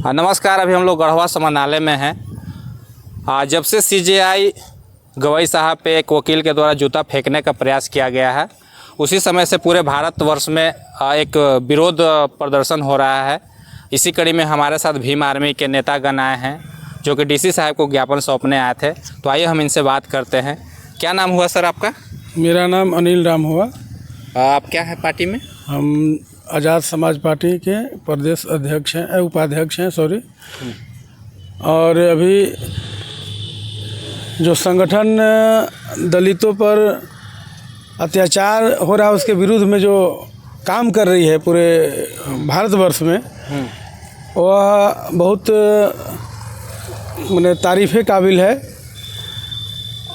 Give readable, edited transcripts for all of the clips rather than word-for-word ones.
नमस्कार। अभी हम लोग गढ़वा समानालय में हैं। जब से सीजेआई गवई साहब पे एक वकील के द्वारा जूता फेंकने का प्रयास किया गया है, उसी समय से पूरे भारतवर्ष में एक विरोध प्रदर्शन हो रहा है। इसी कड़ी में हमारे साथ भीम आर्मी के नेतागण आए हैं, जो कि डीसी साहब को ज्ञापन सौंपने आए थे। तो आइए हम इनसे बात करते हैं। क्या नाम हुआ सर आपका? मेरा नाम अनिल राम हुआ। आप क्या है पार्टी में? हम आज़ाद समाज पार्टी के प्रदेश अध्यक्ष हैं, उपाध्यक्ष हैं, सॉरी। और अभी जो संगठन दलितों पर अत्याचार हो रहा है उसके विरुद्ध में जो काम कर रही है पूरे भारतवर्ष में, वह बहुत माने तारीफ़ काबिल है।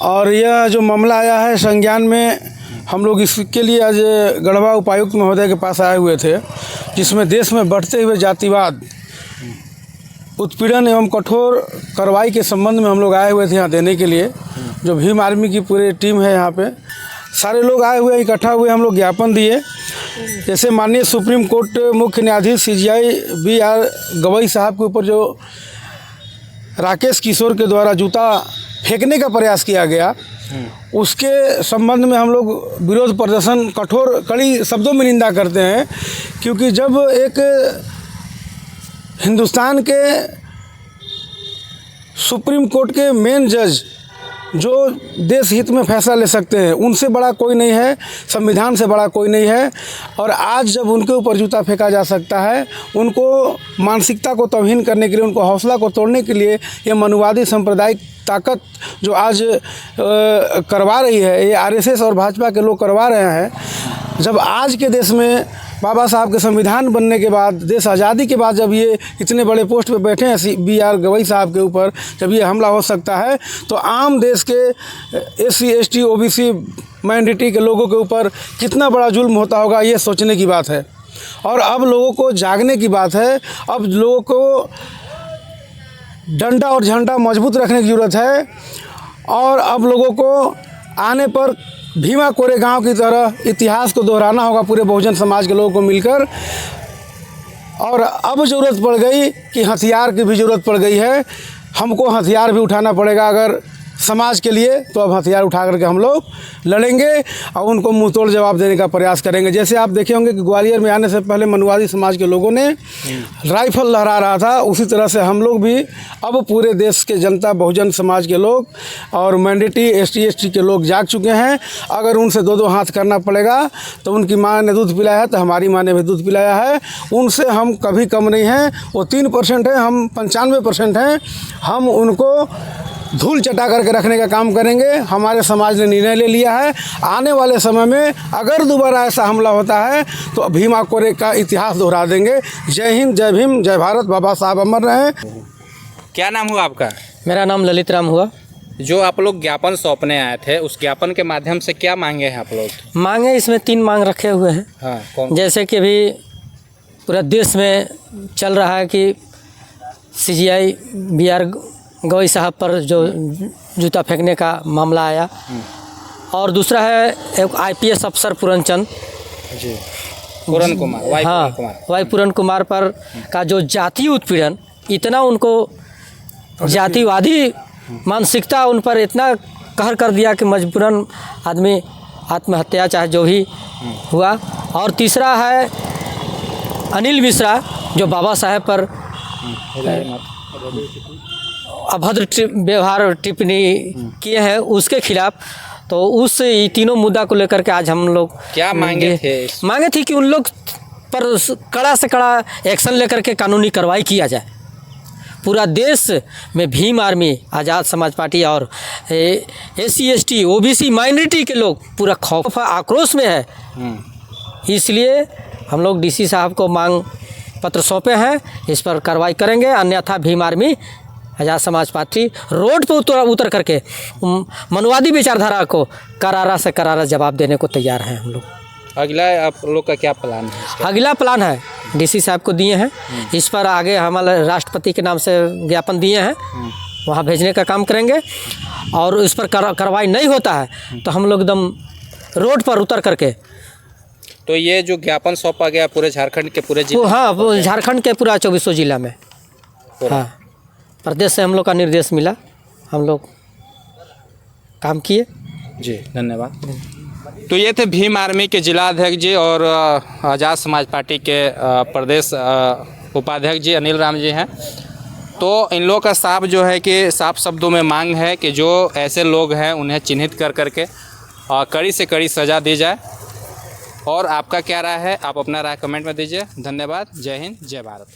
और यह जो मामला आया है संज्ञान में, हम लोग इसके लिए आज गढ़वा उपायुक्त महोदय के पास आए हुए थे, जिसमें देश में बढ़ते हुए जातिवाद, उत्पीड़न एवं कठोर कार्रवाई के संबंध में हम लोग आए हुए थे यहाँ देने के लिए। जो भीम आर्मी की पूरी टीम है, यहाँ पे सारे लोग आए हुए इकट्ठा हुए, हम लोग ज्ञापन दिए। जैसे माननीय सुप्रीम कोर्ट मुख्य न्यायाधीश सीजेआई BR गवई साहब के ऊपर जो राकेश किशोर के द्वारा जूता फेंकने का प्रयास किया गया, उसके संबंध में हम लोग विरोध प्रदर्शन कठोर कड़ी शब्दों में निंदा करते हैं। क्योंकि जब एक हिंदुस्तान के सुप्रीम कोर्ट के मेन जज जो देश हित में फैसला ले सकते हैं, उनसे बड़ा कोई नहीं है, संविधान से बड़ा कोई नहीं है। और आज जब उनके ऊपर जूता फेंका जा सकता है, उनको मानसिकता को तौहीन करने के लिए, उनको हौसला को तोड़ने के लिए ये मनुवादी सांप्रदायिक ताकत जो आज करवा रही है, ये RSS और भाजपा के लोग करवा रहे हैं। जब आज के देश में बाबा साहब के संविधान बनने के बाद, देश आज़ादी के बाद, जब ये इतने बड़े पोस्ट पे बैठे हैं BR गवई साहब के ऊपर, जब ये हमला हो सकता है, तो आम देश के SC ST OBC माइनॉरिटी के लोगों के ऊपर कितना बड़ा जुल्म होता होगा, ये सोचने की बात है। और अब लोगों को जागने की बात है। अब लोगों को डंडा और झंडा मजबूत रखने की ज़रूरत है। और अब लोगों को आने पर भीमा कोरेगांव की तरह इतिहास को दोहराना होगा पूरे बहुजन समाज के लोगों को मिलकर। और अब ज़रूरत पड़ गई कि हथियार की भी ज़रूरत पड़ गई है। हमको हथियार भी उठाना पड़ेगा अगर समाज के लिए, तो अब हथियार उठा करके हम लोग लड़ेंगे और उनको मुंह तोड़ जवाब देने का प्रयास करेंगे। जैसे आप देखे होंगे कि ग्वालियर में आने से पहले मनुवादी समाज के लोगों ने राइफल लहरा रहा था, उसी तरह से हम लोग भी अब पूरे देश के जनता, बहुजन समाज के लोग और माइनॉरिटी ST ST के लोग जाग चुके हैं। अगर उनसे दो हाथ करना पड़ेगा, तो उनकी माँ ने दूध पिलाया है तो हमारी माँ ने भी दूध पिलाया है। उनसे हम कभी कम नहीं हैं। वो 3% है, हम 95% हैं। हम उनको धूल चटा करके रखने का काम करेंगे। हमारे समाज ने निर्णय ले लिया है, आने वाले समय में अगर दोबारा ऐसा हमला होता है तो भीमा कोरे का इतिहास दोहरा देंगे। जय हिंद, जय भीम, जय भारत। बाबा साहब अमर रहे। क्या नाम हुआ आपका? मेरा नाम ललित राम हुआ। जो आप लोग ज्ञापन सौंपने आए थे, उस ज्ञापन के माध्यम से क्या मांगे हैं आप लोग? मांगे इसमें 3 मांग रखे हुए हैं। हाँ, कौन? जैसे कि अभी पूरा देश में चल रहा है कि CGI BR गवई साहब पर जो जूता फेंकने का मामला आया, और दूसरा है एक IPS अफसर पूरनचंद जी, पूरन कुमार, वाई पूरन कुमार पर का जो जातीय उत्पीड़न, इतना उनको जातिवादी मानसिकता उन पर इतना कहर कर दिया कि मजबूरन आदमी आत्महत्या चाहे जो भी हुआ। और तीसरा है अनिल मिश्रा, जो बाबा साहेब पर अभद्र व्यवहार टिप्पणी किए हैं, उसके खिलाफ। तो उस तीनों मुद्दा को लेकर के आज हम लोग क्या मांगे थे? मांगे थी कि उन लोग पर कड़ा से कड़ा एक्शन लेकर के कानूनी कार्रवाई किया जाए। पूरा देश में भीम आर्मी, आज़ाद समाज पार्टी और SC ST OBC माइनॉरिटी के लोग पूरा खौफ आक्रोश में है। इसलिए हम लोग DC साहब को मांग पत्र सौंपे हैं, इस पर कार्रवाई करेंगे। अन्यथा भीम आर्मी, आज़ाद समाज पार्टी रोड पर उतर करके मनुवादी विचारधारा को करारा से करारा जवाब देने को तैयार हैं हम लोग। अगला आप लोग का क्या प्लान है? अगला प्लान है DC साहब को दिए हैं, इस पर आगे हमारे राष्ट्रपति के नाम से ज्ञापन दिए हैं, वहाँ भेजने का काम करेंगे। और इस पर कार्रवाई नहीं होता है तो हम लोग एकदम रोड पर उतर करके तो ये जो ज्ञापन सौंपा गया पूरे झारखंड के पूरे जिले, हाँ वो झारखंड के पूरा 2400 जिला में हाँ, प्रदेश से हम लोग का निर्देश मिला, हम लोग काम किए। जी धन्यवाद। तो ये थे भीम आर्मी के जिला अध्यक्ष जी और आज़ाद समाज पार्टी के प्रदेश उपाध्यक्ष जी अनिल राम जी हैं। तो इन लोगों का साफ शब्दों में मांग है कि जो ऐसे लोग हैं उन्हें चिन्हित कर करके कड़ी से कड़ी सज़ा दी जाए। और आपका क्या राय है, आप अपना राय कमेंट में दीजिए। धन्यवाद। जय हिंद, जय भारत।